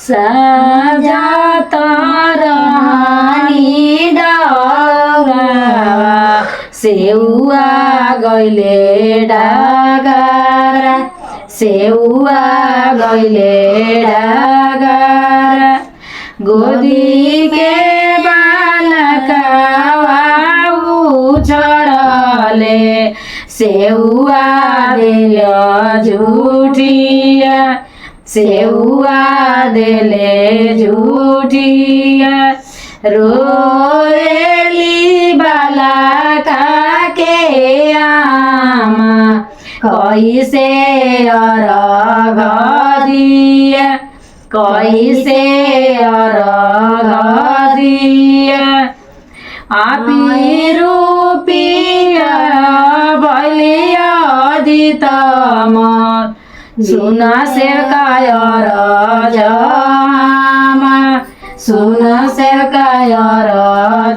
साजा तरहानी दौरा सेउआ गइले डागारा सेउआ गइले डागारा गोदी के बालकावा उछड़ले सेउआ देले झूठिया सेउआ देले झूठिया रोएली बालका के आमा कैसे अरघ दिया कैसे अरघ दिया आपी रूपिया बलिया दितम सुन से कायर जमा सुन से कायर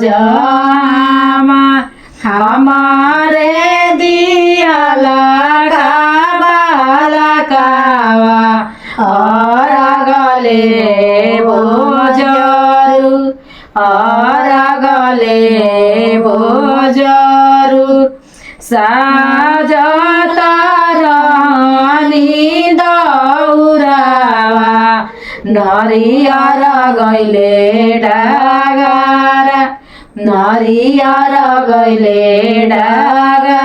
जमा हमारे दिया लगा बालकावा और गले बोजरू और गले बोजरू साजत रहनी दौरावा नरियर गइले डागारा नरियर गइले डागारा